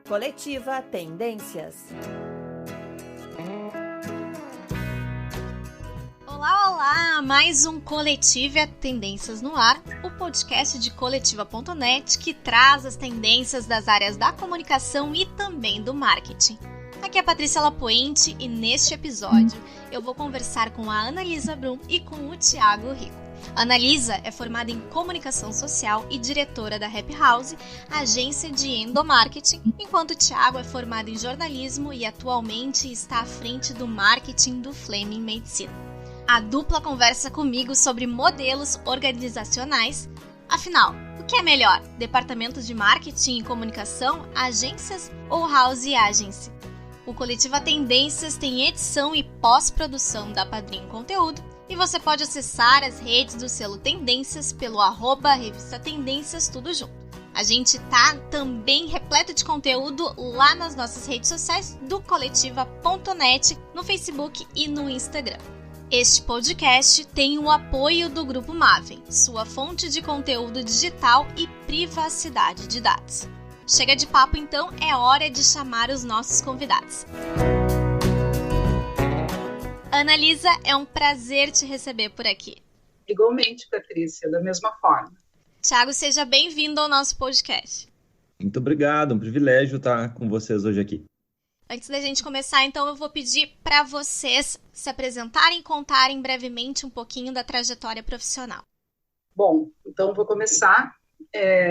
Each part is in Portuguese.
Coletiva Tendências. Olá! Mais um Coletiva Tendências no ar, o podcast de Coletiva.net que traz as tendências das áreas da comunicação e também do marketing. Aqui é a Patrícia Lapoente e neste episódio eu vou conversar com a Annalisa Brum e com o Thiago Rico. A Annalisa é formada em comunicação social e diretora da Happy House, agência de endomarketing, enquanto o Thiago é formado em jornalismo e atualmente está à frente do marketing do Fleming Medicina. A dupla conversa comigo sobre modelos organizacionais. Afinal, o que é melhor? Departamentos de marketing e comunicação, agências ou house e agency? O Coletiva Tendências tem edição e pós-produção da Padrim Conteúdo e você pode acessar as redes do selo Tendências pelo @Revista Tendências, tudo junto. A gente tá também repleto de conteúdo lá nas nossas redes sociais do Coletiva.net, no Facebook e no Instagram. Este podcast tem o apoio do Grupo Maven, sua fonte de conteúdo digital e privacidade de dados. Chega de papo então, é hora de chamar os nossos convidados. Annalisa, é um prazer te receber por aqui. Igualmente, Patrícia, da mesma forma. Thiago, seja bem-vindo ao nosso podcast. Muito obrigado, um privilégio estar com vocês hoje aqui. Antes da gente começar, então, eu vou pedir para vocês se apresentarem e contarem brevemente um pouquinho da trajetória profissional. Bom, então vou começar.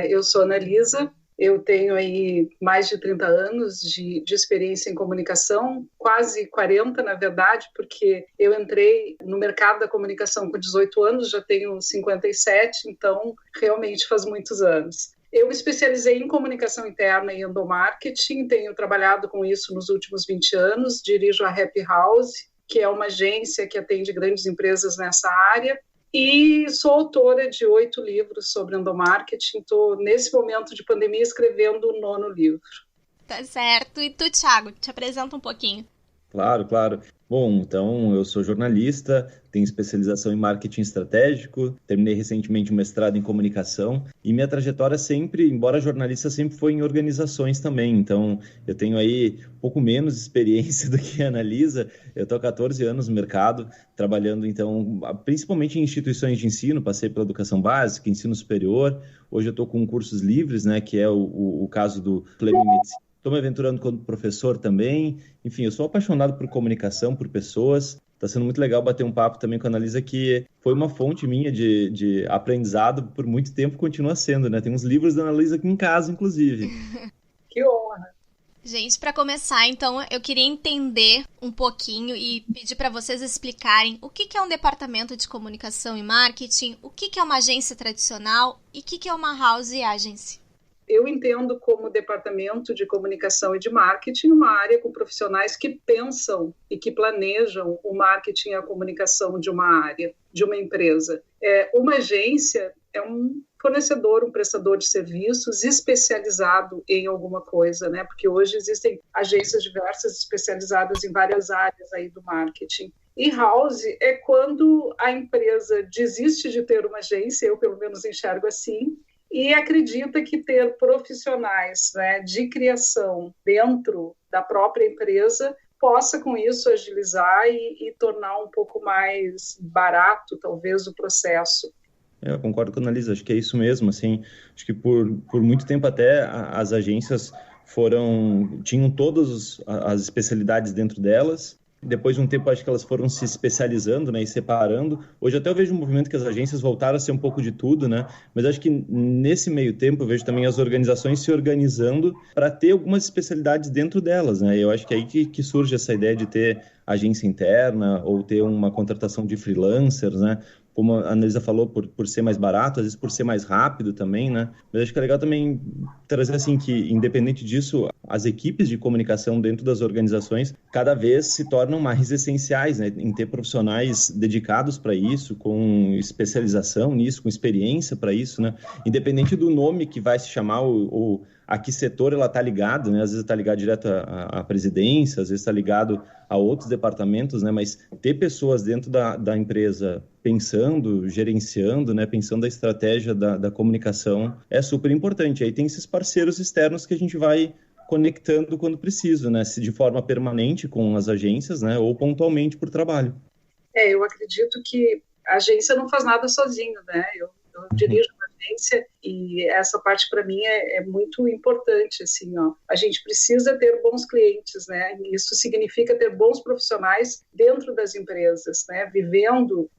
Eu sou Annalisa, eu tenho aí mais de 30 anos de experiência em comunicação, quase 40, na verdade, porque eu entrei no mercado da comunicação com 18 anos, já tenho 57, então realmente faz muitos anos. Eu me especializei em comunicação interna e endomarketing, tenho trabalhado com isso nos últimos 20 anos, dirijo a Happy House, que é uma agência que atende grandes empresas nessa área, e sou autora de 8 livros sobre endomarketing. Estou, nesse momento de pandemia, escrevendo o 9º livro. Tá certo. E tu, Thiago, te apresenta um pouquinho. Claro. Bom, então eu sou jornalista, tenho especialização em marketing estratégico, terminei recentemente um mestrado em comunicação e minha trajetória sempre, embora jornalista, sempre foi em organizações também. Então eu tenho aí um pouco menos experiência do que a Annalisa. Eu estou há 14 anos no mercado, trabalhando então principalmente em instituições de ensino, passei pela educação básica, ensino superior. Hoje eu estou com cursos livres, né, que é o caso do Fleming Medicina. Estou me aventurando como professor também. Enfim, eu sou apaixonado por comunicação, por pessoas. Está sendo muito legal bater um papo também com a Annalisa, que foi uma fonte minha de aprendizado por muito tempo, continua sendo, né? Tem uns livros da Annalisa aqui em casa, inclusive. Que honra! Gente, para começar, então, eu queria entender um pouquinho e pedir para vocês explicarem o que é um departamento de comunicação e marketing, o que é uma agência tradicional e o que é uma house e agency. Eu entendo como departamento de comunicação e de marketing uma área com profissionais que pensam e que planejam o marketing e a comunicação de uma área, de uma empresa. Uma agência é um fornecedor, um prestador de serviços especializado em alguma coisa, né? Porque hoje existem agências diversas especializadas em várias áreas aí do marketing. E house é quando a empresa desiste de ter uma agência, eu pelo menos enxergo assim, e acredita que ter profissionais, né, de criação dentro da própria empresa possa, com isso, agilizar e tornar um pouco mais barato, talvez, o processo. Eu concordo com a Annalisa, acho que é isso mesmo. Assim, acho que por muito tempo até as agências tinham todas as especialidades dentro delas. Depois de um tempo, acho que elas foram se especializando, né, e separando. Hoje até eu vejo um movimento que as agências voltaram a ser um pouco de tudo, né? Mas acho que nesse meio tempo eu vejo também as organizações se organizando para ter algumas especialidades dentro delas, né? Eu acho que é aí que surge essa ideia de ter agência interna ou ter uma contratação de freelancers, né? Como a Annalisa falou, por ser mais barato, às vezes por ser mais rápido também, né? Mas acho que é legal também trazer assim que, independente disso, as equipes de comunicação dentro das organizações cada vez se tornam mais essenciais, né? Em ter profissionais dedicados para isso, com especialização nisso, com experiência para isso, né? Independente do nome que vai se chamar ou a que setor ela está ligada, né? Às vezes está ligado direto à presidência, às vezes está ligado a outros departamentos, né? Mas ter pessoas dentro da empresa pensando, gerenciando, né? Pensando a estratégia da comunicação é super importante. Aí tem esses parceiros externos que a gente vai conectando quando preciso, né? Se de forma permanente com as agências, né? Ou pontualmente por trabalho. Eu acredito que a agência não faz nada sozinho, né? Eu dirijo uma agência e essa parte para mim é muito importante, assim, ó. A gente precisa ter bons clientes, né? Isso significa ter bons profissionais dentro das empresas, né?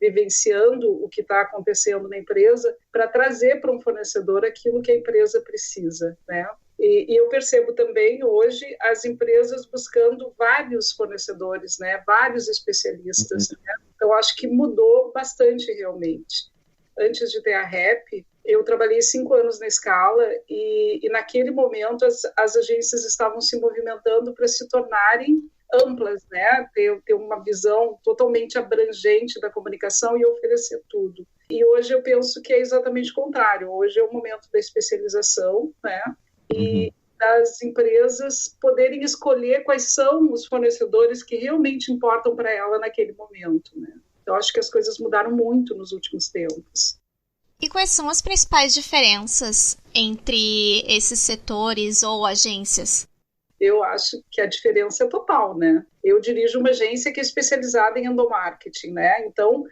Vivenciando o que está acontecendo na empresa para trazer para um fornecedor aquilo que a empresa precisa, né? E eu percebo também hoje as empresas buscando vários fornecedores, né? Vários especialistas, né? Então acho que mudou bastante realmente. Antes de ter a REP, eu trabalhei 5 anos na Scala e naquele momento as agências estavam se movimentando para se tornarem amplas, né? Ter uma visão totalmente abrangente da comunicação e oferecer tudo. E hoje eu penso que é exatamente o contrário. Hoje é o momento da especialização, né? E das empresas poderem escolher quais são os fornecedores que realmente importam para ela naquele momento, né? Então, acho que as coisas mudaram muito nos últimos tempos. E quais são as principais diferenças entre esses setores ou agências? Eu acho que a diferença é total, né? Eu dirijo uma agência que é especializada em endomarketing, né? Então,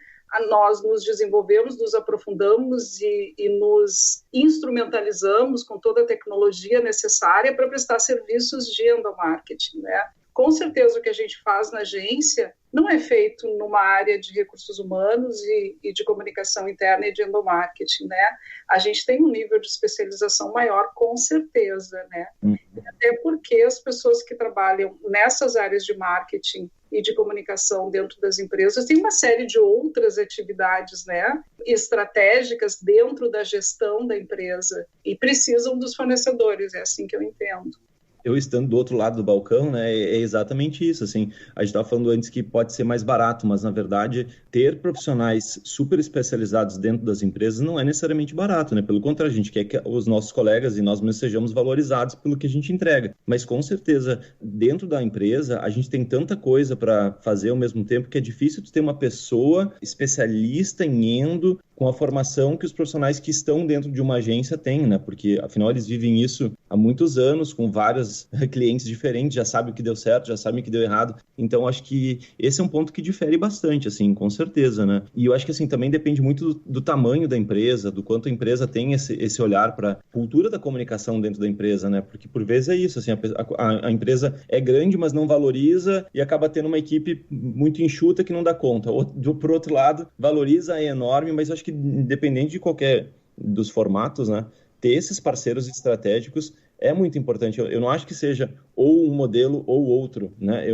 nós nos desenvolvemos, nos aprofundamos e nos instrumentalizamos com toda a tecnologia necessária para prestar serviços de endomarketing, né? Com certeza o que a gente faz na agência não é feito numa área de recursos humanos e de comunicação interna e de endomarketing, né? A gente tem um nível de especialização maior, com certeza, né? Até porque as pessoas que trabalham nessas áreas de marketing e de comunicação dentro das empresas têm uma série de outras atividades, né? Estratégicas dentro da gestão da empresa e precisam dos fornecedores, é assim que eu entendo. Eu estando do outro lado do balcão, né, é exatamente isso, assim, a gente estava falando antes que pode ser mais barato, mas na verdade ter profissionais super especializados dentro das empresas não é necessariamente barato, né, pelo contrário, a gente quer que os nossos colegas e nós mesmos sejamos valorizados pelo que a gente entrega, mas com certeza dentro da empresa a gente tem tanta coisa para fazer ao mesmo tempo que é difícil ter uma pessoa especialista em endo com a formação que os profissionais que estão dentro de uma agência têm, né? Porque, afinal, eles vivem isso há muitos anos, com vários clientes diferentes, já sabem o que deu certo, já sabem o que deu errado. Então, acho que esse é um ponto que difere bastante, assim, com certeza, né? E eu acho que, assim, também depende muito do tamanho da empresa, do quanto a empresa tem esse olhar para a cultura da comunicação dentro da empresa, né? Porque, por vezes, é isso, assim, a empresa é grande, mas não valoriza e acaba tendo uma equipe muito enxuta que não dá conta. Por outro lado, valoriza, é enorme, mas eu acho que independente de qualquer dos formatos, né, ter esses parceiros estratégicos é muito importante. Eu não acho que seja ou um modelo ou outro, né?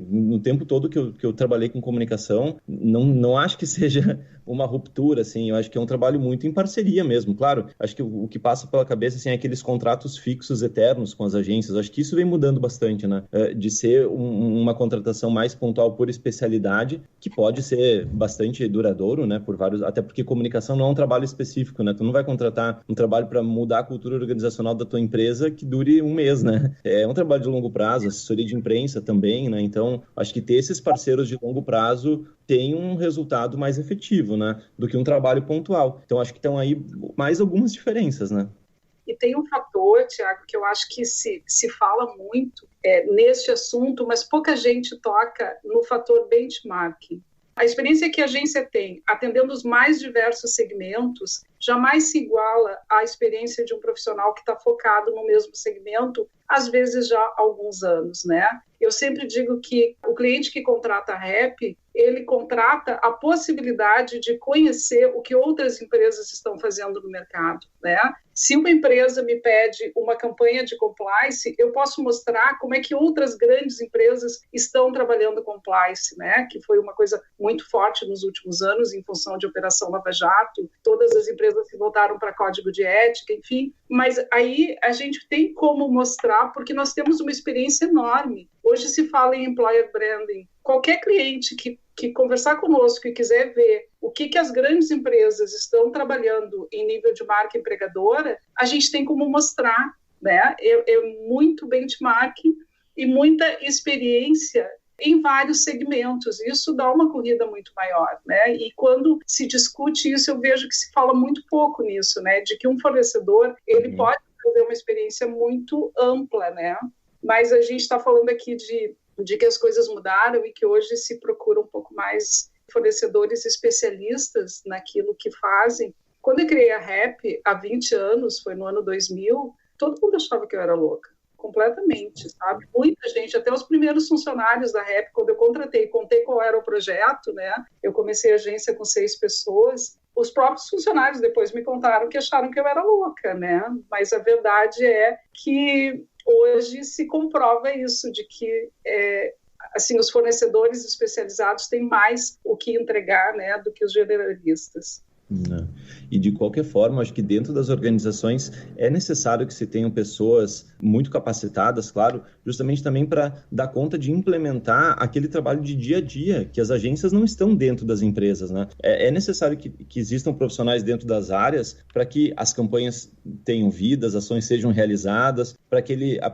No tempo todo que eu trabalhei com comunicação, não acho que seja uma ruptura, assim. Eu acho que é um trabalho muito em parceria mesmo. Claro, acho que o que passa pela cabeça, assim, é aqueles contratos fixos eternos com as agências. Acho que isso vem mudando bastante, né? De ser uma contratação mais pontual por especialidade, que pode ser bastante duradouro, né? Até porque comunicação não é um trabalho específico, né? Tu não vai contratar um trabalho para mudar a cultura organizacional da tua empresa que dure um mês, né? É um trabalho de longo prazo, assessoria de imprensa também, né? Então, acho que ter esses parceiros de longo prazo tem um resultado mais efetivo, né? Do que um trabalho pontual. Então, acho que estão aí mais algumas diferenças, né? E tem um fator, Tiago, que eu acho que se fala muito neste assunto, mas pouca gente toca no fator benchmarking. A experiência que a agência tem, atendendo os mais diversos segmentos, jamais se iguala à experiência de um profissional que está focado no mesmo segmento, às vezes já há alguns anos, né? Eu sempre digo que o cliente que contrata a REP, ele contrata a possibilidade de conhecer o que outras empresas estão fazendo no mercado, né? Se uma empresa me pede uma campanha de compliance, eu posso mostrar como é que outras grandes empresas estão trabalhando compliance, né? Que foi uma coisa muito forte nos últimos anos em função de Operação Lava Jato. Todas as empresas se voltaram para código de ética, enfim. Mas aí a gente tem como mostrar, porque nós temos uma experiência enorme. Hoje se fala em employer branding. Qualquer cliente que conversar conosco e quiser ver o que as grandes empresas estão trabalhando em nível de marca empregadora, a gente tem como mostrar, né? É muito benchmarking e muita experiência em vários segmentos. Isso dá uma corrida muito maior, né? E quando se discute isso, eu vejo que se fala muito pouco nisso, né? De que um fornecedor, ele pode fazer uma experiência muito ampla, né? Mas a gente está falando aqui de que as coisas mudaram e que hoje se procura um pouco mais fornecedores especialistas naquilo que fazem. Quando eu criei a REP, há 20 anos, foi no ano 2000, todo mundo achava que eu era louca, completamente, sabe? Muita gente, até os primeiros funcionários da REP, quando eu contei qual era o projeto, né? Eu comecei a agência com 6 pessoas, os próprios funcionários depois me contaram que acharam que eu era louca, né? Mas a verdade é que hoje se comprova isso, de que assim, os fornecedores especializados têm mais o que entregar, né, do que os generalistas. Não. E de qualquer forma, acho que dentro das organizações é necessário que se tenham pessoas muito capacitadas, claro, justamente também para dar conta de implementar aquele trabalho de dia a dia, que as agências não estão dentro das empresas, né? É necessário que existam profissionais dentro das áreas para que as campanhas tenham vida, as ações sejam realizadas, para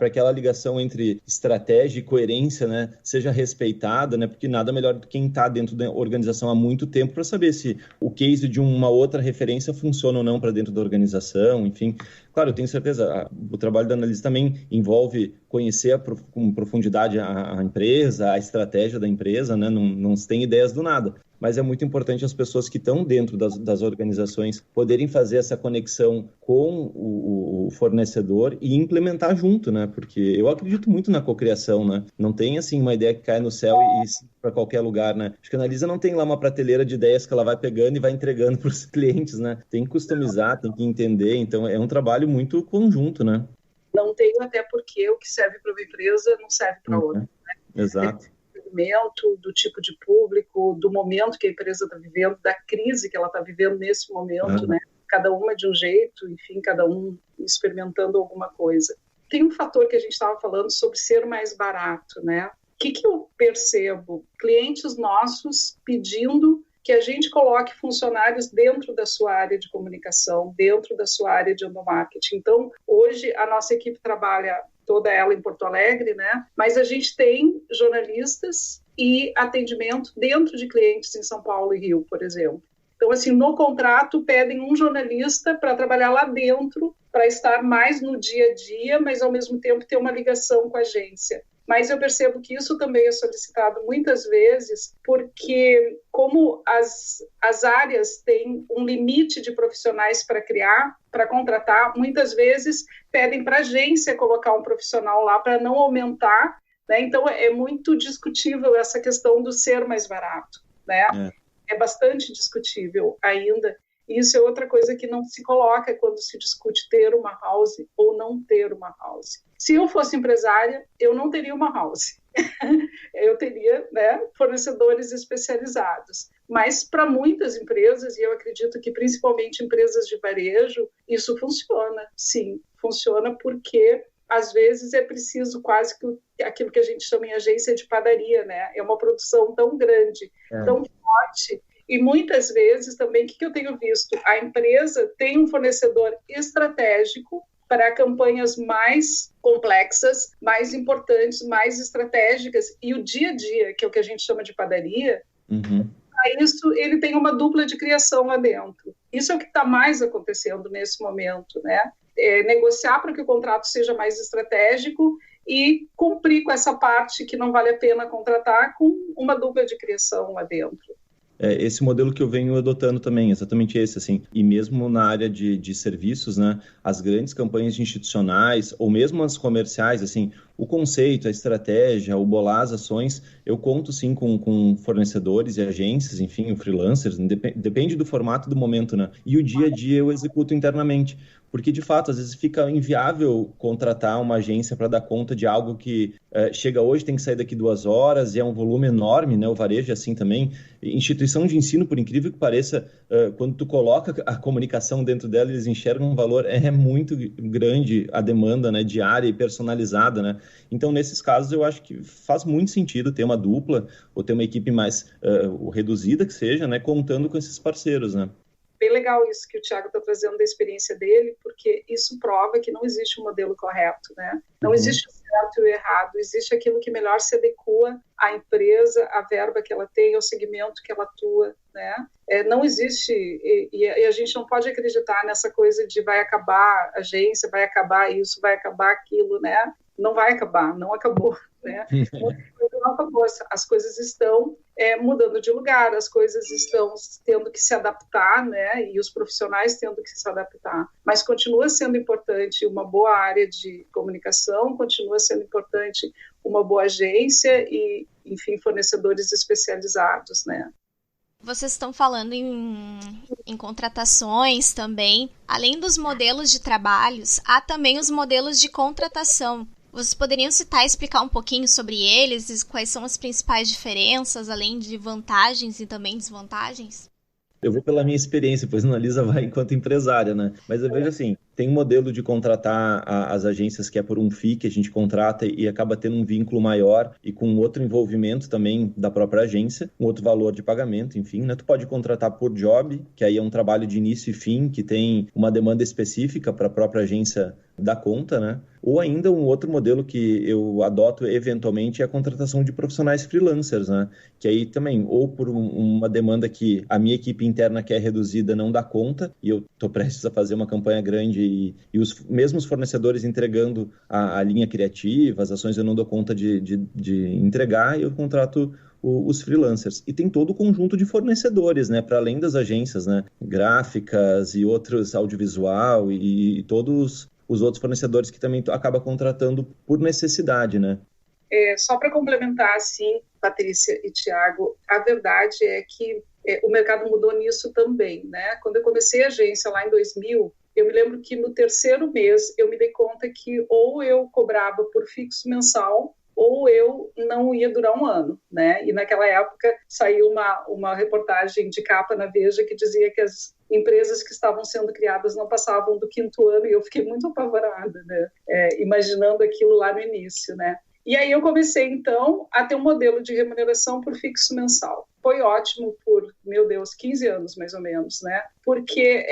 aquela ligação entre estratégia e coerência, né, seja respeitada, né? Porque nada melhor do que quem está dentro da organização há muito tempo para saber se o case de uma outra referência funciona ou não para dentro da organização, enfim. Claro, eu tenho certeza, o trabalho do analista também envolve conhecer com profundidade a empresa, a estratégia da empresa, né? Não se tem ideias do nada. Mas é muito importante as pessoas que estão dentro das organizações poderem fazer essa conexão com o fornecedor e implementar junto, né? Porque eu acredito muito na cocriação, né? Não tem, assim, uma ideia que cai no céu e para qualquer lugar, né? Acho que a Analisa não tem lá uma prateleira de ideias que ela vai pegando e vai entregando para os clientes, né? Tem que customizar, tem que entender. Então, é um trabalho muito conjunto, né? Não tenho, até porque o que serve para uma empresa não serve para outra, né? Exato. Do tipo de público, do momento que a empresa está vivendo, da crise que ela está vivendo nesse momento, né? Cada uma de um jeito, enfim, cada um experimentando alguma coisa. Tem um fator que a gente estava falando sobre ser mais barato, né? O que eu percebo? Clientes nossos pedindo que a gente coloque funcionários dentro da sua área de comunicação, dentro da sua área de endomarketing. Então, hoje, a nossa equipe trabalha toda ela em Porto Alegre, né? Mas a gente tem jornalistas e atendimento dentro de clientes em São Paulo e Rio, por exemplo. Então, assim, no contrato pedem um jornalista para trabalhar lá dentro, para estar mais no dia a dia, mas ao mesmo tempo ter uma ligação com a agência. Mas eu percebo que isso também é solicitado muitas vezes, porque como as áreas têm um limite de profissionais para criar, para contratar, muitas vezes pedem para a agência colocar um profissional lá para não aumentar, né? Então é muito discutível essa questão do ser mais barato, né? É bastante discutível ainda. Isso é outra coisa que não se coloca quando se discute ter uma house ou não ter uma house. Se eu fosse empresária, eu não teria uma house. Eu teria, né, fornecedores especializados. Mas para muitas empresas, e eu acredito que principalmente empresas de varejo, isso funciona. Sim, funciona porque às vezes é preciso quase que aquilo que a gente chama em agência de padaria, né? É uma produção tão grande, tão forte. E muitas vezes também, o que eu tenho visto? A empresa tem um fornecedor estratégico para campanhas mais complexas, mais importantes, mais estratégicas. E o dia a dia, que é o que a gente chama de padaria, para isso ele tem uma dupla de criação lá dentro. Isso é o que está mais acontecendo nesse momento, né? Negociar para que o contrato seja mais estratégico e cumprir com essa parte que não vale a pena contratar com uma dupla de criação lá dentro. Esse modelo que eu venho adotando também, exatamente esse, assim, e mesmo na área de serviços, né, as grandes campanhas institucionais, ou mesmo as comerciais, assim, o conceito, a estratégia, o bolar as ações, eu conto, sim, com fornecedores e agências, enfim, freelancers, depende do formato do momento, né, e o dia a dia eu executo internamente, porque, de fato, às vezes fica inviável contratar uma agência para dar conta de algo que chega hoje, tem que sair daqui 2 horas, e é um volume enorme, né? O varejo é assim também. Instituição de ensino, por incrível que pareça, quando tu coloca a comunicação dentro dela, eles enxergam um valor, muito grande a demanda, né? Diária e personalizada, né? Então, nesses casos, eu acho que faz muito sentido ter uma dupla, ou ter uma equipe mais reduzida que seja, né? Contando com esses parceiros, né? bem legal isso que o Thiago está trazendo da experiência dele, porque isso prova que não existe um modelo correto, né? Não existe o certo e o errado, existe aquilo que melhor se adequa à empresa, à verba que ela tem, ao segmento que ela atua, né? Não existe, e a gente não pode acreditar nessa coisa de vai acabar a agência, vai acabar isso, vai acabar aquilo, né? Não vai acabar, não acabou, né? Não acabou. As coisas estão mudando de lugar, as coisas estão tendo que se adaptar, né? E os profissionais tendo que se adaptar. Mas continua sendo importante uma boa área de comunicação, continua sendo importante uma boa agência e, enfim, fornecedores especializados, né? Vocês estão falando em contratações também. Além dos modelos de trabalhos, há também os modelos de contratação. Vocês poderiam citar e explicar um pouquinho sobre eles e quais são as principais diferenças, além de vantagens e também desvantagens? Eu vou pela minha experiência, pois a Analisa vai enquanto empresária, né? Mas eu vejo assim, tem um modelo de contratar as agências que é por um FII, que a gente contrata e acaba tendo um vínculo maior e com outro envolvimento também da própria agência, um outro valor de pagamento, enfim, né? Tu pode contratar por job, que aí é um trabalho de início e fim, que tem uma demanda específica para a própria agência dar conta, né? Ou ainda um outro modelo que eu adoto eventualmente é a contratação de profissionais freelancers, né? Que aí também, ou por uma demanda que a minha equipe interna quer reduzida não dá conta, e eu estou prestes a fazer uma campanha grande e os mesmos fornecedores entregando a linha criativa, as ações eu não dou conta de entregar, e eu contrato os freelancers. E tem todo o conjunto de fornecedores, né? Para além das agências, né? Gráficas e outros, audiovisual e todos os outros fornecedores que também acaba contratando por necessidade, né? Só para complementar, assim, Patrícia e Thiago, a verdade é que o mercado mudou nisso também, né? Quando eu comecei a agência lá em 2000, eu me lembro que no terceiro mês eu me dei conta que ou eu cobrava por fixo mensal ou eu não ia durar um ano, né? E naquela época saiu uma reportagem de capa na Veja que dizia que as empresas que estavam sendo criadas não passavam do 5º ano, e eu fiquei muito apavorada, né? Imaginando aquilo lá no início, né? E aí eu comecei, então, a ter um modelo de remuneração por fixo mensal. Foi ótimo por, 15 anos, mais ou menos, né? Porque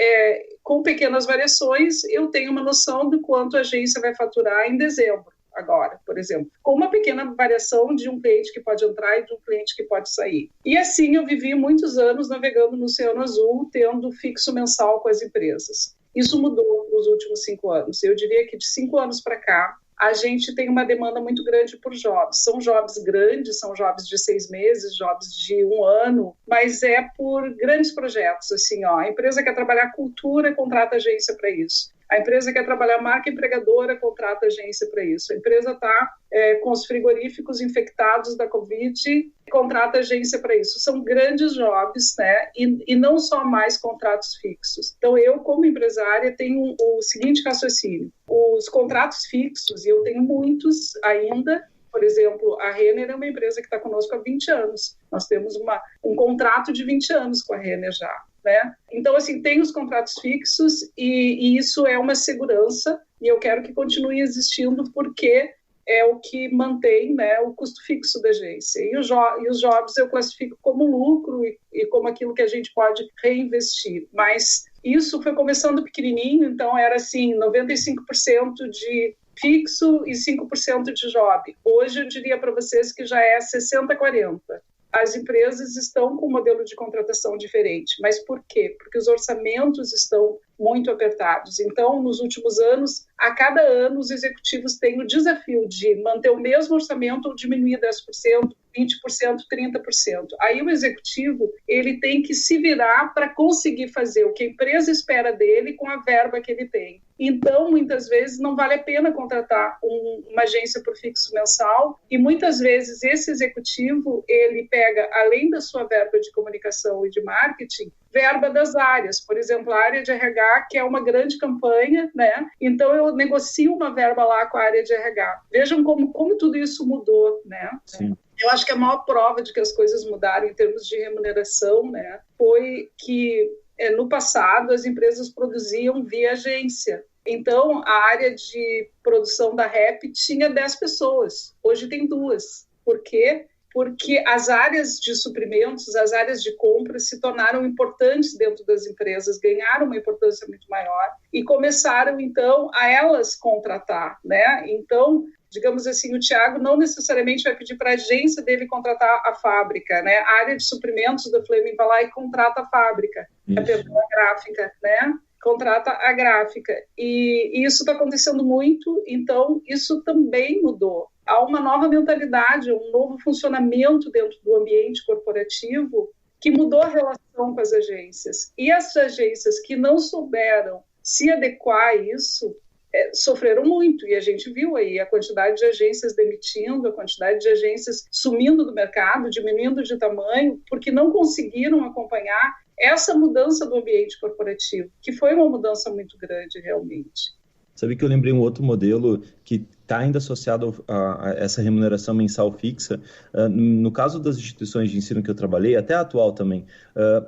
com pequenas variações eu tenho uma noção de quanto a agência vai faturar em dezembro. Agora, por exemplo, com uma pequena variação de um cliente que pode entrar e de um cliente que pode sair. E assim eu vivi muitos anos navegando no Oceano Azul, tendo fixo mensal com as empresas. Isso mudou nos últimos 5 anos. Eu diria que de 5 anos para cá, a gente tem uma demanda muito grande por jobs. São jobs grandes, são jobs de 6 meses, jobs de 1 ano, mas é por grandes projetos. Assim, a empresa quer trabalhar cultura, contrata agência para isso. A empresa quer trabalhar marca empregadora, contrata agência para isso. A empresa está com os frigoríficos infectados da Covid, contrata agência para isso. São grandes jobs, né? E não só mais contratos fixos. Então, eu, como empresária, tenho o seguinte raciocínio. Os contratos fixos, e eu tenho muitos ainda. Por exemplo, a Renner é uma empresa que está conosco há 20 anos. Nós temos um contrato de 20 anos com a Renner já. Né? Então, assim, tem os contratos fixos e isso é uma segurança e eu quero que continue existindo porque é o que mantém, né, o custo fixo da agência. E os jobs eu classifico como lucro e como aquilo que a gente pode reinvestir. Mas isso foi começando pequenininho, então era assim, 95% de fixo e 5% de job. Hoje eu diria para vocês que já é 60-40. As empresas estão com um modelo de contratação diferente. Mas por quê? Porque os orçamentos estão muito apertados. Então, nos últimos anos, a cada ano, os executivos têm o desafio de manter o mesmo orçamento ou diminuir 10%, 20%, 30%. Aí o executivo ele tem que se virar para conseguir fazer o que a empresa espera dele com a verba que ele tem. Então, muitas vezes, não vale a pena contratar uma agência por fixo mensal e, muitas vezes, esse executivo, ele pega, além da sua verba de comunicação e de marketing, verba das áreas. Por exemplo, a área de RH, que é uma grande campanha, né? Então, eu negocio uma verba lá com a área de RH. Vejam como tudo isso mudou, né? Sim. Eu acho que a maior prova de que as coisas mudaram em termos de remuneração, né, foi que, no passado, as empresas produziam via agência. Então, a área de produção da Rap tinha 10 pessoas. Hoje tem 2. Por quê? porque as áreas de suprimentos, as áreas de compra se tornaram importantes dentro das empresas, ganharam uma importância muito maior e começaram, então, a elas contratar, né? Então, digamos assim, o Thiago não necessariamente vai pedir para a agência dele contratar a fábrica, né? A área de suprimentos da Fleming vai lá e contrata a fábrica, a gráfica, né? Contrata a gráfica. E isso está acontecendo muito, então isso também mudou. Há uma nova mentalidade, um novo funcionamento dentro do ambiente corporativo que mudou a relação com as agências. E as agências que não souberam se adequar a isso sofreram muito. E a gente viu aí a quantidade de agências demitindo, a quantidade de agências sumindo do mercado, diminuindo de tamanho, porque não conseguiram acompanhar essa mudança do ambiente corporativo, que foi uma mudança muito grande, realmente. Sabe que eu lembrei um outro modelo que está ainda associado a essa remuneração mensal fixa. No caso das instituições de ensino que eu trabalhei, até a atual também,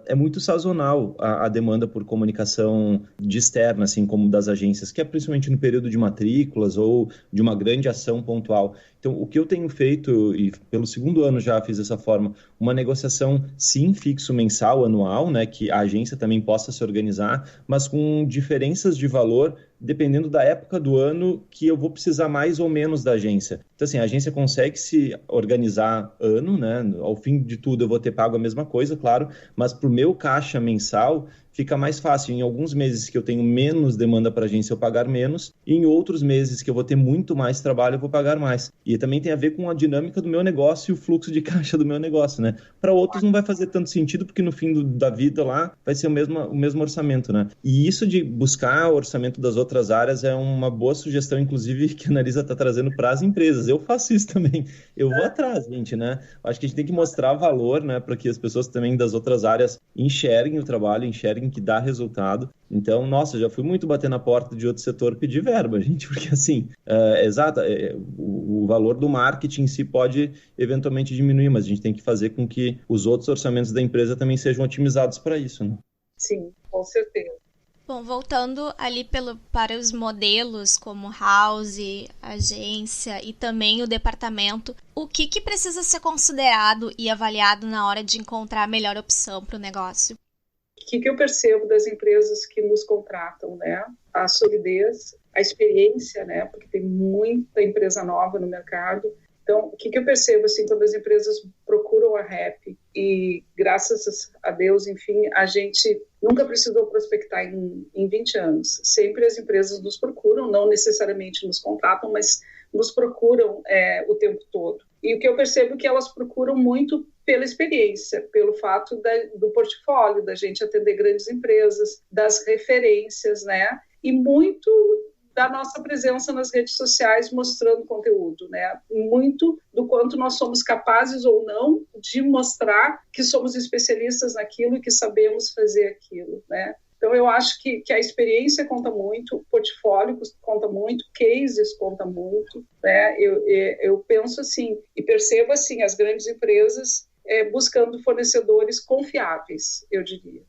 é muito sazonal a demanda por comunicação de externa, assim como das agências, que é principalmente no período de matrículas ou de uma grande ação pontual. Então, o que eu tenho feito, e pelo segundo ano já fiz dessa forma, uma negociação, sim, fixo mensal, anual, né, que a agência também possa se organizar, mas com diferenças de valor dependendo da época do ano que eu vou precisar mais ou menos da agência. Então, assim, a agência consegue se organizar ano, né? Ao fim de tudo eu vou ter pago a mesma coisa, claro, mas para o meu caixa mensal fica mais fácil. Em alguns meses que eu tenho menos demanda para a agência, eu pagar menos, e em outros meses que eu vou ter muito mais trabalho, eu vou pagar mais. E também tem a ver com a dinâmica do meu negócio e o fluxo de caixa do meu negócio, né? Para outros não vai fazer tanto sentido, porque no fim da vida lá vai ser o mesmo orçamento, né? E isso de buscar o orçamento das outras áreas é uma boa sugestão, inclusive, que a Analisa está trazendo para as empresas. Eu faço isso também. Eu vou atrás, gente, né? Acho que a gente tem que mostrar valor, né? Para que as pessoas também das outras áreas enxerguem o trabalho, enxerguem que dá resultado. Então, nossa, já fui muito bater na porta de outro setor pedir verba, gente, porque assim, o valor do marketing em si pode eventualmente diminuir, mas a gente tem que fazer com que os outros orçamentos da empresa também sejam otimizados para isso, né? Sim, com certeza. Bom, voltando ali para os modelos como house, agência e também o departamento, o que precisa ser considerado e avaliado na hora de encontrar a melhor opção para o negócio? O que eu percebo das empresas que nos contratam, né? A solidez, a experiência, né? Porque tem muita empresa nova no mercado. Então, o que eu percebo, assim, quando as empresas procuram a REP e, graças a Deus, enfim, a gente nunca precisou prospectar em 20 anos. Sempre as empresas nos procuram, não necessariamente nos contratam, mas nos procuram o tempo todo. E o que eu percebo é que elas procuram muito pela experiência, pelo fato do portfólio, da gente atender grandes empresas, das referências, né? E muito da nossa presença nas redes sociais mostrando conteúdo, né? Muito do quanto nós somos capazes ou não de mostrar que somos especialistas naquilo e que sabemos fazer aquilo, né? Então, eu acho que a experiência conta muito, o portfólio conta muito, cases conta muito, né? Eu penso assim, e percebo assim, as grandes empresas buscando fornecedores confiáveis, eu diria.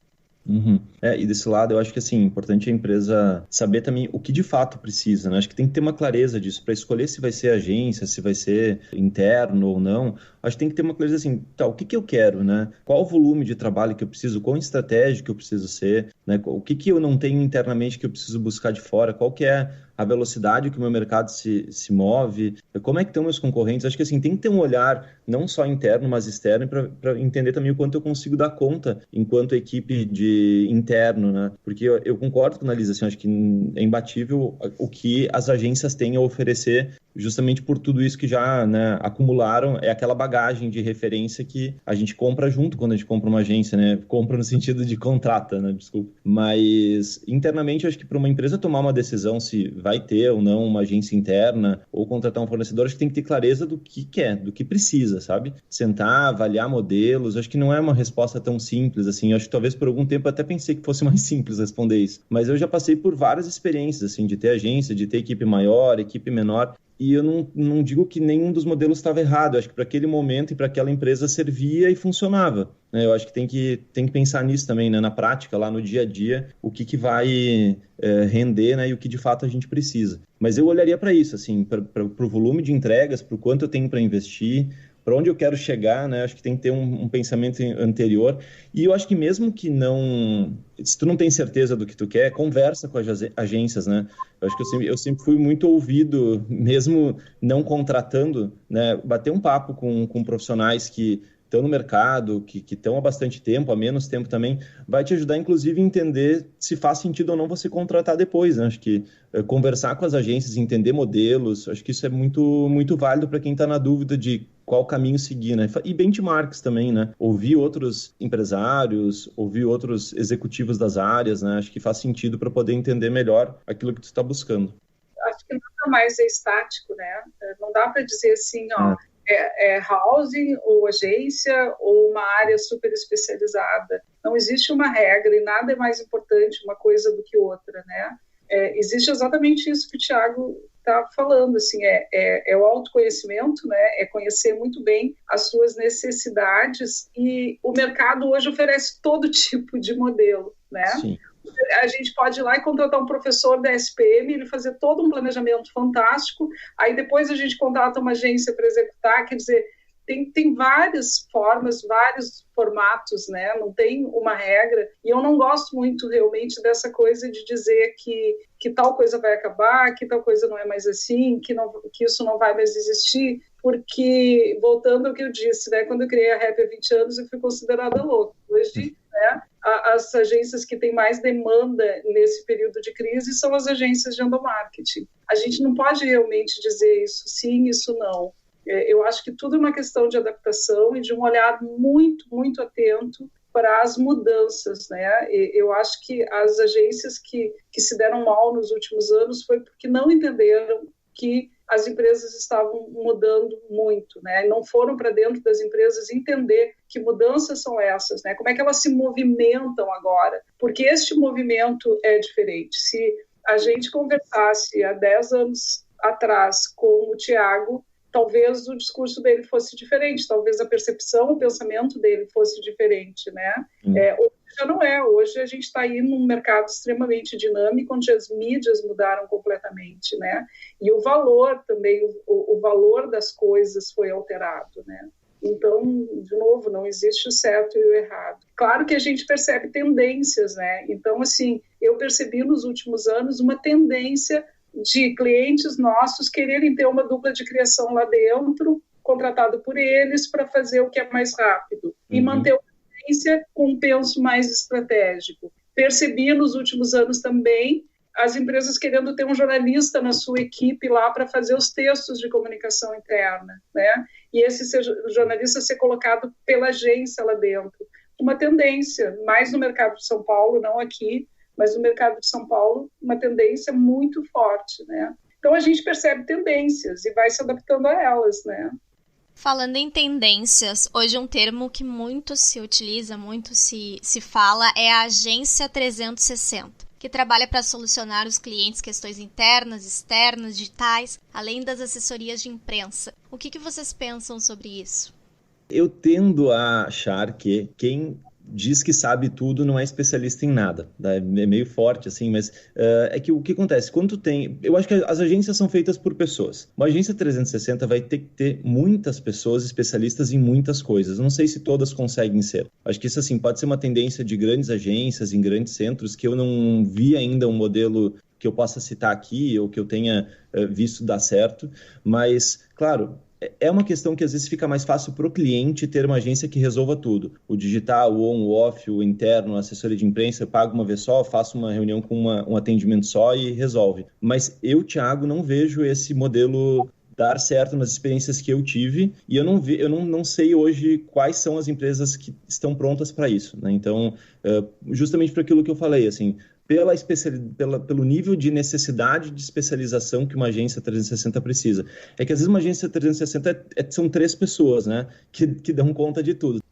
Uhum. E desse lado eu acho que assim, é importante a empresa saber também o que de fato precisa, né? Acho que tem que ter uma clareza disso para escolher se vai ser agência, se vai ser interno ou não. Acho que tem que ter uma clareza assim, tá, o que eu quero, né? Qual o volume de trabalho que eu preciso, qual estratégia que eu preciso ser, né? O que eu não tenho internamente que eu preciso buscar de fora, qual que é a velocidade que o meu mercado se move, como é que estão meus concorrentes. Acho que assim, tem que ter um olhar não só interno, mas externo, para entender também o quanto eu consigo dar conta enquanto equipe de interno, né? Porque eu concordo com a Analisa, assim, acho que é imbatível o que as agências têm a oferecer, justamente por tudo isso que já, né, acumularam, é aquela bagagem de referência que a gente compra junto quando a gente compra uma agência, né? Compra no sentido de contrata, né? Desculpa. Mas internamente, acho que para uma empresa tomar uma decisão se vai ter ou não uma agência interna ou contratar um fornecedor, acho que tem que ter clareza do que quer, do que precisa, sabe? Sentar, avaliar modelos, acho que não é uma resposta tão simples, assim, acho que talvez por algum tempo eu até pensei que fosse mais simples responder isso, mas eu já passei por várias experiências, assim, de ter agência, de ter equipe maior, equipe menor, e eu não digo que nenhum dos modelos estava errado, eu acho que para aquele momento e para aquela empresa servia e funcionava, né? Eu acho que tem que pensar nisso também, né? Na prática, lá no dia a dia, o que vai render, né? E o que de fato a gente precisa. Mas eu olharia para isso, assim, para o volume de entregas, para o quanto eu tenho para investir, para onde eu quero chegar, né? Acho que tem que ter um pensamento anterior. E eu acho que mesmo que não... Se tu não tem certeza do que tu quer, conversa com as agências, né? Eu acho que eu sempre fui muito ouvido, mesmo não contratando, né? Bater um papo com profissionais que estão no mercado, que estão há bastante tempo, há menos tempo também, vai te ajudar, inclusive, a entender se faz sentido ou não você contratar depois, né? Acho que conversar com as agências, entender modelos, acho que isso é muito, muito válido para quem está na dúvida de qual caminho seguir, né? E benchmarks também, né? Ouvir outros empresários, ouvir outros executivos das áreas, né? Acho que faz sentido para poder entender melhor aquilo que tu está buscando. Acho que nada mais é estático, né? Não dá para dizer assim, ó, é housing ou agência ou uma área super especializada. Não existe uma regra e nada é mais importante uma coisa do que outra, né? Existe exatamente isso que o Thiago está falando, assim, é o autoconhecimento, né? É conhecer muito bem as suas necessidades, e o mercado hoje oferece todo tipo de modelo, né? Sim. A gente pode ir lá e contratar um professor da SPM, ele fazer todo um planejamento fantástico, aí depois a gente contrata uma agência para executar, quer dizer, tem várias formas, vários formatos, né? Não tem uma regra, e eu não gosto muito realmente dessa coisa de dizer que tal coisa vai acabar, que tal coisa não é mais assim, que isso não vai mais existir, porque, voltando ao que eu disse, né? Quando eu criei a REP há 20 anos, eu fui considerada louca. Hoje, né? As agências que têm mais demanda nesse período de crise são as agências de endomarketing. A gente não pode realmente dizer isso sim, isso não. Eu acho que tudo é uma questão de adaptação e de um olhar muito, muito atento para as mudanças, né? Eu acho que as agências que se deram mal nos últimos anos foi porque não entenderam que as empresas estavam mudando muito, né? Não foram para dentro das empresas entender que mudanças são essas, né? Como é que elas se movimentam agora? Porque este movimento é diferente. Se a gente conversasse há 10 anos atrás com o Thiago, talvez o discurso dele fosse diferente, talvez a percepção, o pensamento dele fosse diferente, né? Hoje já não é. Hoje a gente está aí num mercado extremamente dinâmico, onde as mídias mudaram completamente, né? E o valor também, o valor das coisas foi alterado, né? Então, de novo, não existe o certo e o errado. Claro que a gente percebe tendências, né? Então, assim, eu percebi nos últimos anos uma tendência de clientes nossos quererem ter uma dupla de criação lá dentro, contratado por eles para fazer o que é mais rápido e manter uma tendência com um penso mais estratégico. Percebi nos últimos anos também as empresas querendo ter um jornalista na sua equipe lá para fazer os textos de comunicação interna, né? E esse jornalista ser colocado pela agência lá dentro. Uma tendência, mais no mercado de São Paulo, não aqui, mas no mercado de São Paulo, uma tendência muito forte, né? Então a gente percebe tendências e vai se adaptando a elas, né? Falando em tendências, hoje um termo que muito se utiliza, muito se fala é a Agência 360, que trabalha para solucionar os clientes questões internas, externas, digitais, além das assessorias de imprensa. O que vocês pensam sobre isso? Eu tendo a achar que quem diz que sabe tudo não é especialista em nada, né? É meio forte assim, mas é que o que acontece, quando tu tem, eu acho que as agências são feitas por pessoas. Uma agência 360 vai ter que ter muitas pessoas especialistas em muitas coisas. Eu não sei se todas conseguem ser. Acho que isso assim pode ser uma tendência de grandes agências em grandes centros que eu não vi ainda um modelo que eu possa citar aqui ou que eu tenha visto dar certo, mas claro, é uma questão que às vezes fica mais fácil para o cliente ter uma agência que resolva tudo. O digital, o on, o off, o interno, a assessoria de imprensa, eu pago uma vez só, faço uma reunião com um atendimento só e resolve. Mas eu, Thiago, não vejo esse modelo dar certo nas experiências que eu tive e eu não sei hoje quais são as que estão prontas para isso, né? Então, justamente para aquilo que eu falei, assim, pelo nível de necessidade de especialização que uma agência 360 precisa. É que às vezes uma agência 360 são 3 pessoas, né, que dão conta de tudo.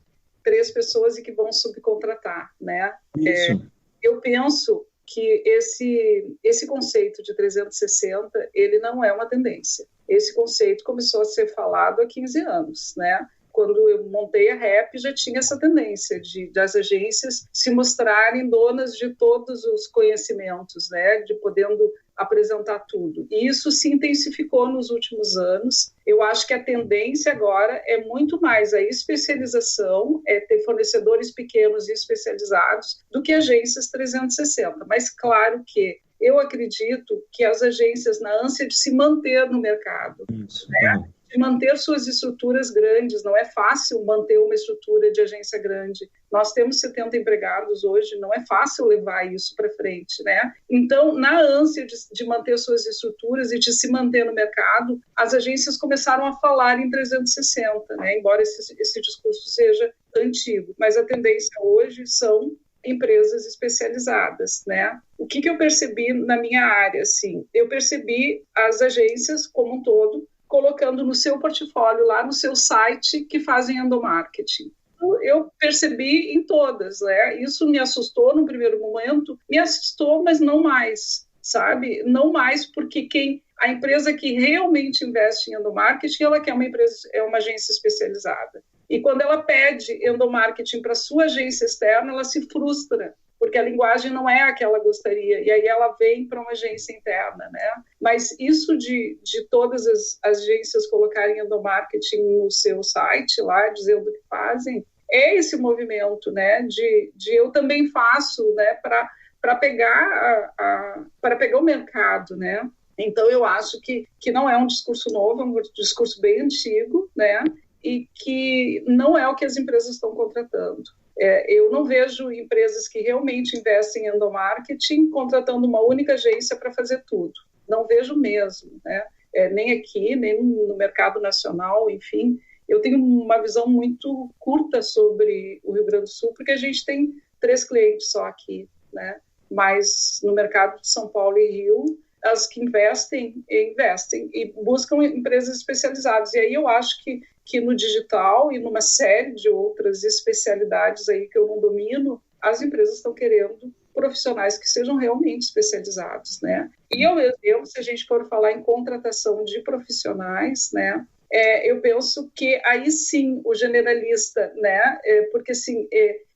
3 pessoas e que vão subcontratar, né? Isso. Eu penso que esse conceito de 360, ele não é uma tendência. Esse conceito começou a ser falado há 15 anos, né? Quando eu montei a REP, já tinha essa tendência das agências se mostrarem donas de todos os conhecimentos, né? De podendo apresentar tudo. E isso se intensificou nos últimos anos. Eu acho que a tendência agora é muito mais a especialização, é ter fornecedores pequenos e especializados, do que agências 360. Mas claro que eu acredito que as agências, na ânsia de se manter no mercado, né? De manter suas estruturas grandes, não é fácil manter uma estrutura de agência grande. Nós temos 70 empregados hoje, não é fácil levar isso para frente, né? Então, na ânsia de manter suas estruturas e de se manter no mercado, as agências começaram a falar em 360, né? Embora esse discurso seja antigo, mas a tendência hoje são empresas especializadas, né? O que eu percebi na minha área, assim? Eu percebi as agências como um todo colocando no seu portfólio, lá no seu site, que fazem endomarketing. Eu percebi em todas, né? Isso me assustou no primeiro momento, me assustou, mas não mais, sabe? Não mais porque a empresa que realmente investe em endomarketing, ela quer uma agência especializada. E quando ela pede endomarketing para sua agência externa, ela se frustra, porque a linguagem não é a que ela gostaria, e aí ela vem para uma agência interna, né? Mas isso de todas as agências colocarem endomarketing no seu site, lá, dizendo o que fazem, é esse movimento, né? De eu também faço, né? Para pegar o mercado, né? Então, eu acho que não é um discurso novo, é um discurso bem antigo, né? E que não é o que as empresas estão contratando. Eu não vejo empresas que realmente investem em endomarketing contratando uma única agência para fazer tudo. Não vejo mesmo, né? Nem aqui, nem no mercado nacional, enfim. Eu tenho uma visão muito curta sobre o Rio Grande do Sul, porque a gente tem 3 clientes só aqui, né? Mas no mercado de São Paulo e Rio, as que investem e buscam empresas especializadas. E aí eu acho que no digital e numa série de outras especialidades aí que eu não domino, as empresas estão querendo profissionais que sejam realmente especializados, né? E se a gente for falar em contratação de profissionais, né? Eu penso que aí sim o generalista, né? Porque assim,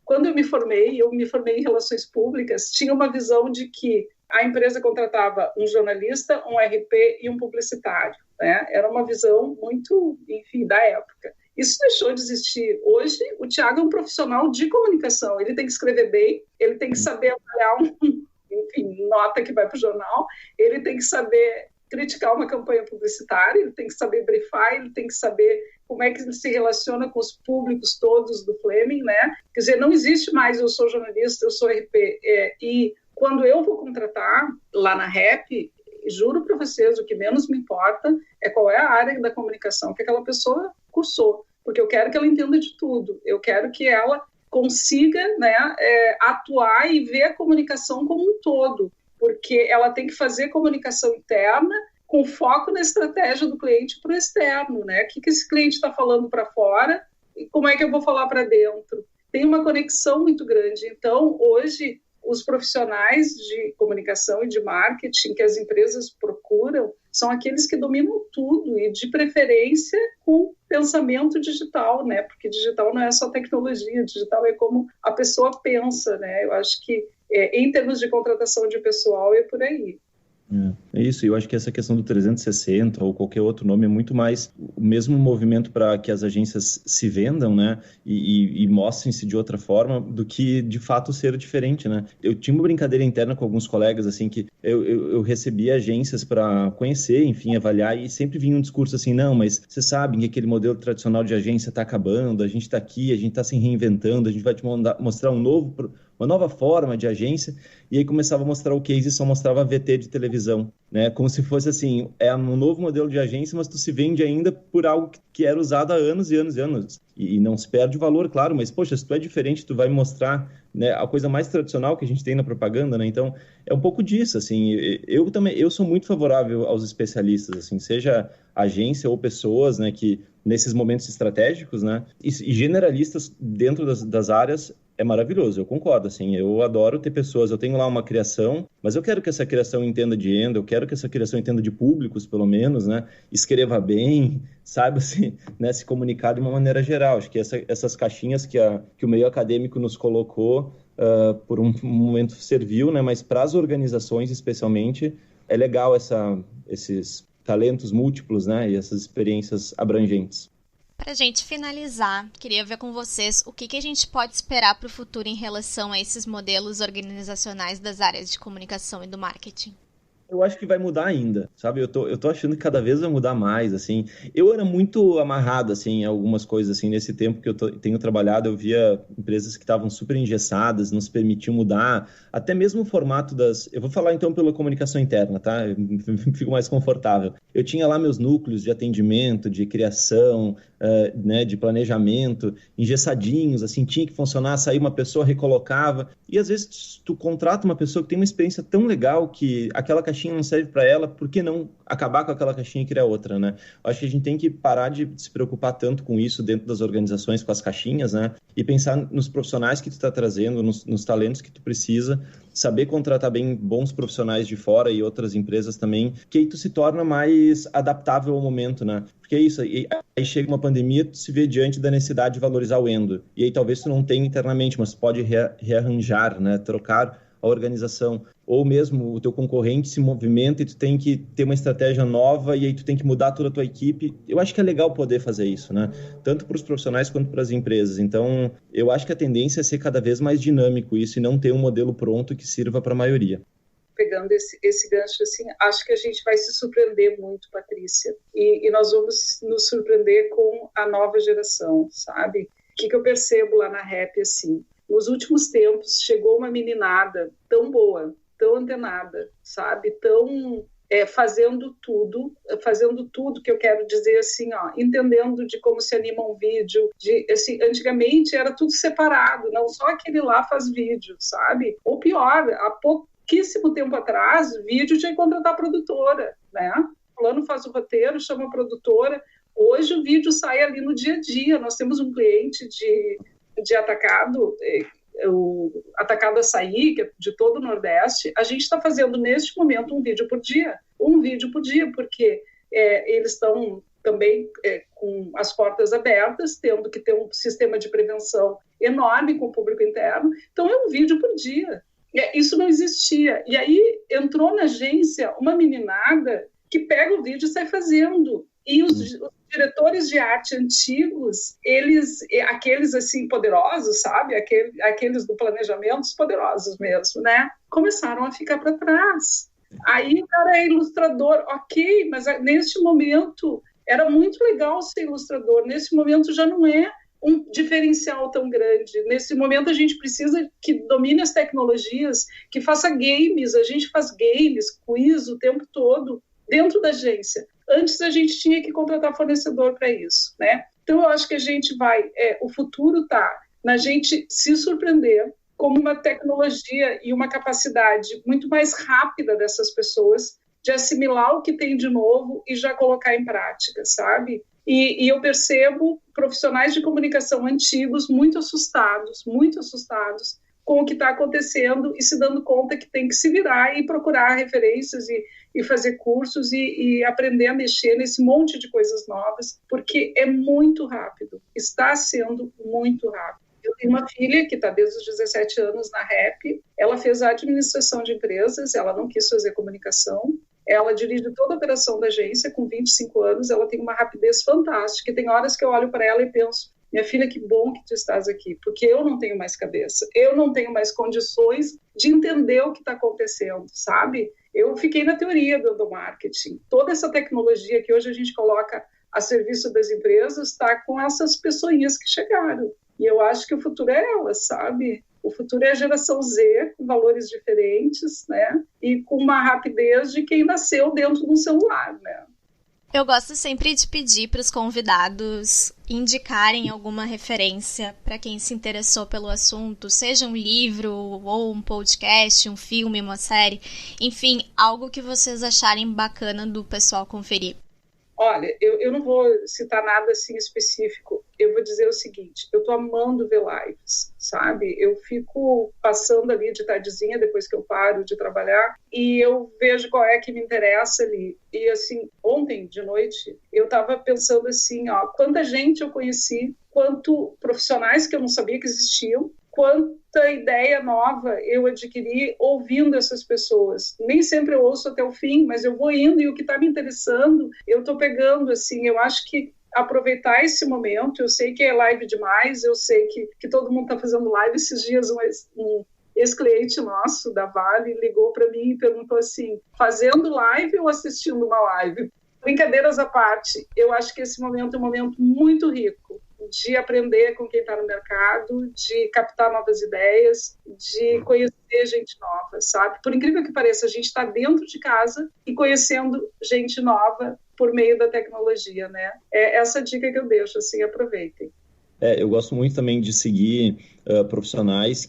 quando eu me formei em relações públicas, tinha uma visão de que a empresa contratava um jornalista, um RP e um publicitário, né? Era uma visão muito, enfim, da época. Isso deixou de existir. Hoje, o Thiago é um profissional de comunicação. Ele tem que escrever bem, ele tem que saber avaliar nota que vai para o jornal, ele tem que saber criticar uma campanha publicitária, ele tem que saber briefar, ele tem que saber como é que ele se relaciona com os públicos todos do Fleming, né? Quer dizer, não existe mais eu sou jornalista, eu sou RP. E quando eu vou contratar lá na REP, juro para vocês, o que menos me importa é qual é a área da comunicação que aquela pessoa cursou, porque eu quero que ela entenda de tudo, eu quero que ela consiga, né, atuar e ver a comunicação como um todo, porque ela tem que fazer comunicação interna com foco na estratégia do cliente para o externo, né? O que esse cliente está falando para fora e como é que eu vou falar para dentro. Tem uma conexão muito grande. Então, hoje, os profissionais de comunicação e de marketing que as empresas procuram são aqueles que dominam tudo e, de preferência, com pensamento digital, né? Porque digital não é só tecnologia, digital é como a pessoa pensa, né? Eu acho que, em termos de contratação de pessoal, é por aí. É isso, eu acho que essa questão do 360 ou qualquer outro nome é muito mais o mesmo movimento para que as agências se vendam, né, e mostrem-se de outra forma do que de fato ser diferente, né. Eu tinha uma brincadeira interna com alguns colegas, assim, que eu recebia agências para conhecer, enfim, avaliar, e sempre vinha um discurso assim, não, mas vocês sabem que aquele modelo tradicional de agência está acabando, a gente está aqui, a gente está se reinventando, a gente vai te mostrar uma nova forma de agência, e aí começava a mostrar o case e só mostrava VT de televisão, né? Como se fosse assim, um novo modelo de agência, mas tu se vende ainda por algo que era usado há anos e anos e anos. E não se perde o valor, claro, mas, poxa, se tu é diferente, tu vai mostrar, né, a coisa mais tradicional que a gente tem na propaganda, né? Então, é um pouco disso, assim. Eu sou muito favorável aos especialistas, assim, seja agência ou pessoas, né, que nesses momentos estratégicos, né, e generalistas dentro das áreas, é maravilhoso, eu concordo, assim, eu adoro ter pessoas, eu tenho lá uma criação, mas eu quero que essa criação entenda de eu quero que essa criação entenda de públicos, pelo menos, né, escreva bem, saiba né, se comunicar de uma maneira geral. Acho que essas caixinhas que o meio acadêmico nos colocou, por um momento serviu, né, mas para as organizações, especialmente, é legal esses talentos múltiplos, né, e essas experiências abrangentes. Para a gente finalizar, queria ver com vocês o que a gente pode esperar para o futuro em relação a esses modelos organizacionais das áreas de comunicação e do marketing. Eu acho que vai mudar ainda, sabe? Eu tô achando que cada vez vai mudar mais, assim. Eu era muito amarrado, assim, em algumas coisas, assim, nesse tempo que eu tenho trabalhado, eu via empresas que estavam super engessadas, não se permitiam mudar, até mesmo o formato das... Eu vou falar, então, pela comunicação interna, tá? Eu fico mais confortável. Eu tinha lá meus núcleos de atendimento, de criação, né, de planejamento, engessadinhos, assim, tinha que funcionar, saía uma pessoa, recolocava, e às vezes tu contrata uma pessoa que tem uma experiência tão legal que aquela caixinha não serve para ela, por que não acabar com aquela caixinha e criar outra, né? Acho que a gente tem que parar de se preocupar tanto com isso dentro das organizações, com as caixinhas, né? E pensar nos profissionais que tu está trazendo, nos talentos que tu precisa, saber contratar bem bons profissionais de fora e outras empresas também, que aí tu se torna mais adaptável ao momento, né? Porque é isso, aí chega uma pandemia, tu se vê diante da necessidade de valorizar o endo. E aí talvez tu não tenha internamente, mas pode rearranjar, né? Trocar a organização, ou mesmo o teu concorrente se movimenta e tu tem que ter uma estratégia nova e aí tu tem que mudar toda a tua equipe. Eu acho que é legal poder fazer isso, né? Tanto para os profissionais quanto para as empresas. Então, eu acho que a tendência é ser cada vez mais dinâmico isso e não ter um modelo pronto que sirva para a maioria. Pegando esse gancho, assim, acho que a gente vai se surpreender muito, Patrícia. E nós vamos nos surpreender com a nova geração, sabe? O que eu percebo lá na Rap, assim, nos últimos tempos chegou uma meninada tão boa, tão antenada, sabe? Tão fazendo tudo que eu quero dizer, assim, ó, entendendo de como se anima um vídeo, assim, antigamente era tudo separado, não só aquele lá faz vídeo, sabe? Ou pior, há pouquíssimo tempo atrás, vídeo tinha que contratar a produtora, né? O fulano faz o roteiro, chama a produtora. Hoje o vídeo sai ali no dia a dia. Nós temos um cliente de atacado, o Atacado Açaí, que é de todo o Nordeste. A gente está fazendo neste momento um vídeo por dia, porque eles estão também com as portas abertas, tendo que ter um sistema de prevenção enorme com o público interno. Então é um vídeo por dia. Isso não existia. E aí entrou na agência uma meninada que pega o vídeo e sai fazendo. E os diretores de arte antigos, aqueles assim poderosos, sabe? Aqueles do planejamento, os poderosos mesmo, né? Começaram a ficar para trás. Aí o cara é ilustrador, ok, mas neste momento era muito legal ser ilustrador. Nesse momento já não é um diferencial tão grande. Nesse momento a gente precisa que domine as tecnologias, que faça games. A gente faz games, quiz o tempo todo dentro da agência. Antes a gente tinha que contratar fornecedor para isso, né? Então eu acho que a gente vai... o futuro está na gente se surpreender como uma tecnologia e uma capacidade muito mais rápida dessas pessoas de assimilar o que tem de novo e já colocar em prática, sabe? E eu percebo profissionais de comunicação antigos muito assustados com o que está acontecendo e se dando conta que tem que se virar e procurar referências e fazer cursos e aprender a mexer nesse monte de coisas novas, porque é muito rápido, está sendo muito rápido. Eu tenho uma filha que está desde os 17 anos na Rap, ela fez a administração de empresas, ela não quis fazer comunicação, ela dirige toda a operação da agência com 25 anos, ela tem uma rapidez fantástica, e tem horas que eu olho para ela e penso, minha filha, que bom que tu estás aqui, porque eu não tenho mais cabeça, eu não tenho mais condições de entender o que está acontecendo, sabe? Eu fiquei na teoria do marketing. Toda essa tecnologia que hoje a gente coloca a serviço das empresas está com essas pessoinhas que chegaram. E eu acho que o futuro é elas, sabe? O futuro é a geração Z, com valores diferentes, né? E com uma rapidez de quem nasceu dentro de um celular, né? Eu gosto sempre de pedir para os convidados indicarem alguma referência para quem se interessou pelo assunto, seja um livro ou um podcast, um filme, uma série, enfim, algo que vocês acharem bacana do pessoal conferir. Olha, eu não vou citar nada assim específico, eu vou dizer o seguinte, eu tô amando ver lives, sabe? Eu fico passando ali de tardezinha, depois que eu paro de trabalhar, e eu vejo qual é que me interessa ali. E assim, ontem de noite, eu tava pensando assim, ó, quanta gente eu conheci, quanto profissionais que eu não sabia que existiam, quanta ideia nova eu adquiri ouvindo essas pessoas. Nem sempre eu ouço até o fim, mas eu vou indo e o que está me interessando, eu estou pegando, assim, eu acho que aproveitar esse momento, eu sei que é live demais, eu sei que todo mundo está fazendo live. Esses dias um ex-cliente nosso da Vale ligou para mim e perguntou assim, fazendo live ou assistindo uma live? Brincadeiras à parte, eu acho que esse momento é um momento muito rico de aprender com quem está no mercado, de captar novas ideias, de conhecer gente nova, sabe? Por incrível que pareça, a gente está dentro de casa e conhecendo gente nova por meio da tecnologia, né? É essa dica que eu deixo, assim, aproveitem. Eu gosto muito também de seguir profissionais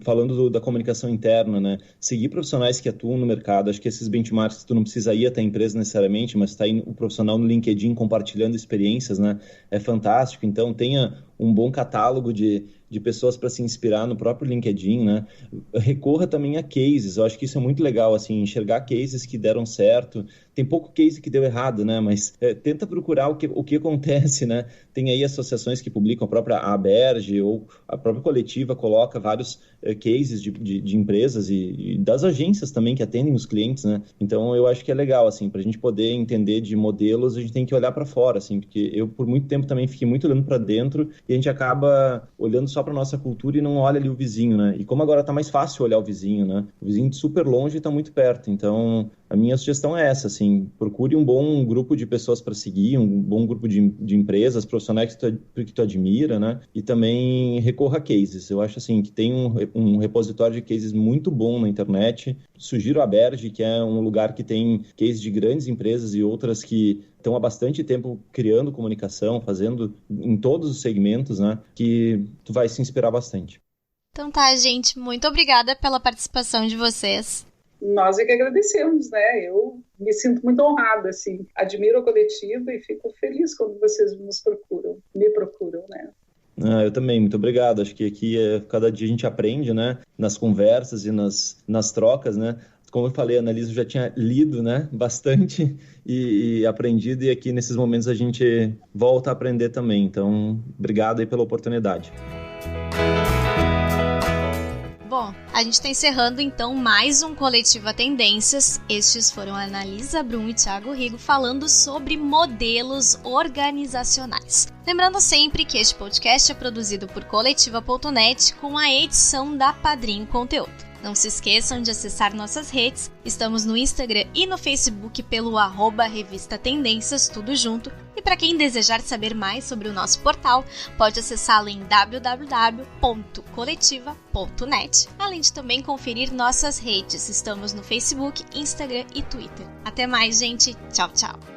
falando da comunicação interna, né? Seguir profissionais que atuam no mercado. Acho que esses benchmarks, tu não precisa ir até a empresa necessariamente, mas está aí o profissional no LinkedIn compartilhando experiências, né? É fantástico. Então, tenha um bom catálogo de pessoas para se inspirar no próprio LinkedIn, né? Recorra também a cases. Eu acho que isso é muito legal, assim, enxergar cases que deram certo. Tem pouco case que deu errado, né? Mas tenta procurar o que acontece, né? Tem aí associações que publicam, a própria Aberge ou a própria Coletiva coloca vários cases de empresas e das agências também que atendem os clientes, né? Então, eu acho que é legal, assim, para a gente poder entender de modelos, a gente tem que olhar para fora, assim, porque eu, por muito tempo, também fiquei muito olhando para dentro e a gente acaba olhando só para nossa cultura e não olha ali o vizinho, né? E como agora tá mais fácil olhar o vizinho, né? O vizinho de super longe está muito perto. Então, a minha sugestão é essa, assim, procure um bom grupo de pessoas para seguir, um bom grupo de empresas, profissionais que tu admira, né? E também recorra a cases. Eu acho, assim, que tem um repositório de cases muito bom na internet. Sugiro a Berge, que é um lugar que tem cases de grandes empresas e outras que estão há bastante tempo criando comunicação, fazendo em todos os segmentos, né? Que tu vai se inspirar bastante. Então tá, gente. Muito obrigada pela participação de vocês. Nós é que agradecemos, né? Eu me sinto muito honrada, assim. Admiro a Coletiva e fico feliz quando vocês me procuram, né? Eu também, muito obrigado. Acho que aqui cada dia a gente aprende, né? Nas conversas e nas trocas, né? Como eu falei, a Annalisa já tinha lido, né, bastante e aprendido, e aqui nesses momentos a gente volta a aprender também. Então, obrigado aí pela oportunidade. Bom, a gente está encerrando então mais um Coletiva Tendências. Estes foram a Annalisa Brum e Thiago Rigo falando sobre modelos organizacionais. Lembrando sempre que este podcast é produzido por Coletiva.net com a edição da Padrim Conteúdo. Não se esqueçam de acessar nossas redes. Estamos no Instagram e no Facebook pelo @Revista Tendências, tudo junto. E para quem desejar saber mais sobre o nosso portal, pode acessá-lo em www.coletiva.net. Além de também conferir nossas redes. Estamos no Facebook, Instagram e Twitter. Até mais, gente. Tchau, tchau.